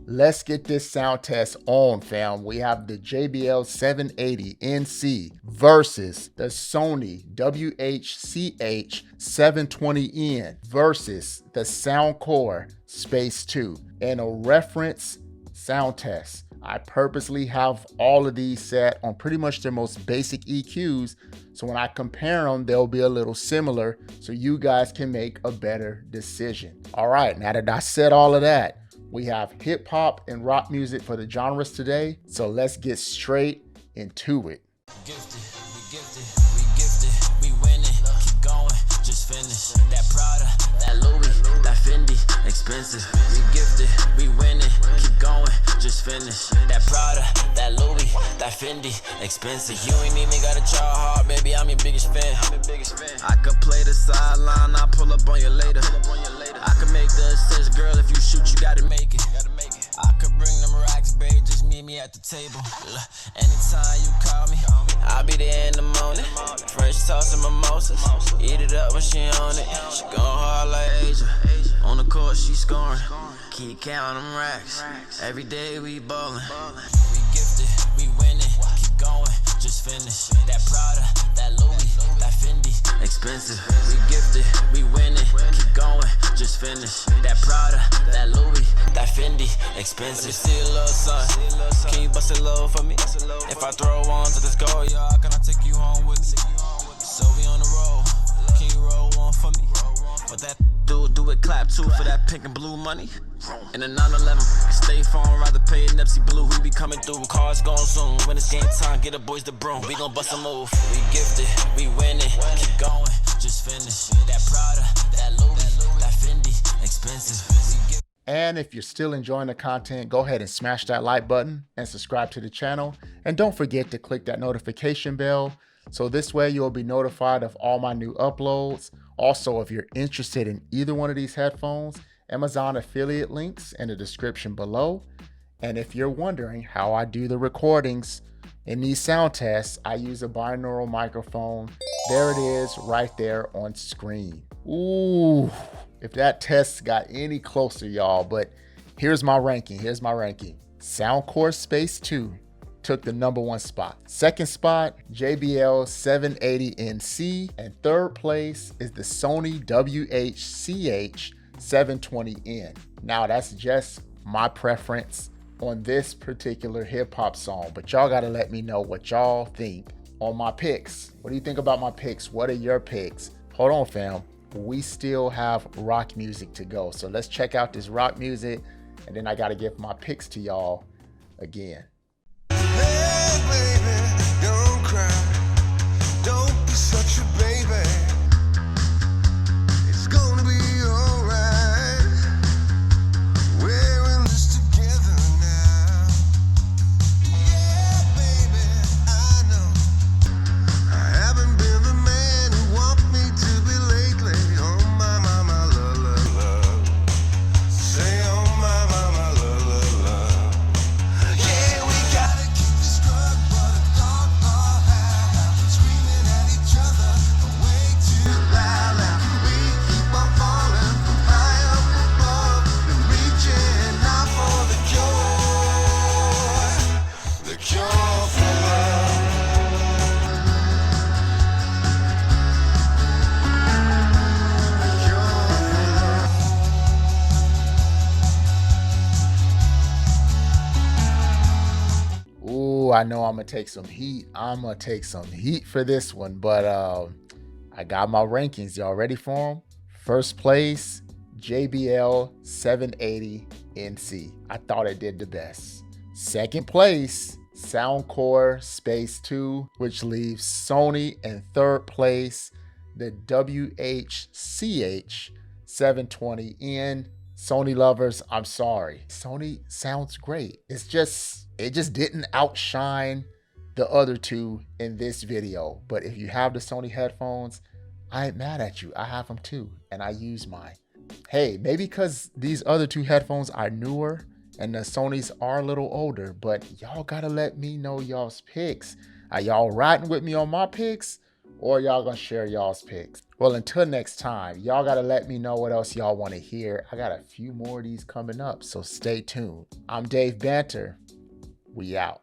let's get this sound test on, fam. We have the JBL 780NC versus the Sony WH-CH720N versus the Soundcore Space 2 and a reference sound test. I purposely have all of these set on pretty much their most basic EQs, so when I compare them, they'll be a little similar so you guys can make a better decision. All right, now that I said all of that, we have hip hop and rock music for the genres today, so let's get straight into it. Gifted, we winning, keep going, just finish. That Prada, that Louis, that Fendi, expensive. We gifted, we winning, keep going, just finish. That Prada, that Louis, that Fendi, expensive. You ain't even gotta try hard, baby, I'm your biggest fan. I could play the sideline, I'll pull up on you later. I could make the assist, girl, if you shoot, you gotta make it. I could bring them racks, babe, just meet me at the table. Anytime you call me, I'll be there in the morning. French toast and mimosas, eat it up when she on it. She going hard like Asia, on the court she scoring. Keep counting them racks, every day we ballin'. We gifted, we winning, keep going, just finish. That Prada, that Louis, that Fendi, expensive. We gifted, we winning, keep going, just finish. That Prada, that Louis, that Fendi, expensive. Let me see a little son, can you bust it low for me? If I throw one to this goal, y'all, can I take you home with me? So we on the road, can you roll one for me? What that do it clap too for that pink and blue money. In a 911, stay farm, rather pay Nipsey Blue. We be coming through, cars going soon. When it's game time, get the boys the broom. We gon' bust a move. We gifted, we winning, keep going, just finish. That Prada, that Louis, that Fendi, expensive. And if you're still enjoying the content, go ahead and smash that like button and subscribe to the channel. And don't forget to click that notification bell, so this way you'll be notified of all my new uploads. Also, if you're interested in either one of these headphones, Amazon affiliate links in the description below. And if you're wondering how I do the recordings in these sound tests, I use a binaural microphone. There it is right there on screen. Ooh, if that test got any closer, y'all, but here's my ranking. Soundcore Space 2 took the #1 spot. Second spot, JBL 780NC. And third place is the Sony WH-CH720N. Now that's just my preference on this particular hip hop song, but y'all gotta let me know what y'all think on my picks. What do you think about my picks? What are your picks? Hold on, fam. We still have rock music to go. So let's check out this rock music, and then I gotta give my picks to y'all again. Hey baby, don't cry, don't be such a baby. It's gonna be alright. We're in this together now. Yeah, baby, I know I haven't been the man you want me to be lately. Oh my, love, love, love. Say oh my, love, love, love. Yeah, we gotta keep this drug, but a dog or high. Screaming at each other, way too loud. We keep on falling from high up above and reaching out for the cure for love. Ooh, I know I'm gonna take some heat. For this one, but I got my rankings. Y'all ready for them? First place, JBL 780NC. I thought it did the best. Second place, Soundcore Space 2, which leaves Sony in third place. The WH-CH720N. Sony lovers, I'm sorry. Sony sounds great. It just didn't outshine the other two in this video. But if you have the Sony headphones, I ain't mad at you. I have them too, and I use mine. Hey, maybe because these other two headphones are newer and the Sonys are a little older, but y'all gotta let me know y'all's picks. Are y'all riding with me on my picks, or y'all gonna share y'all's picks. Well, until next time, y'all gotta let me know what else y'all wanna hear. I got a few more of these coming up, so stay tuned. I'm Dave Banter. We out.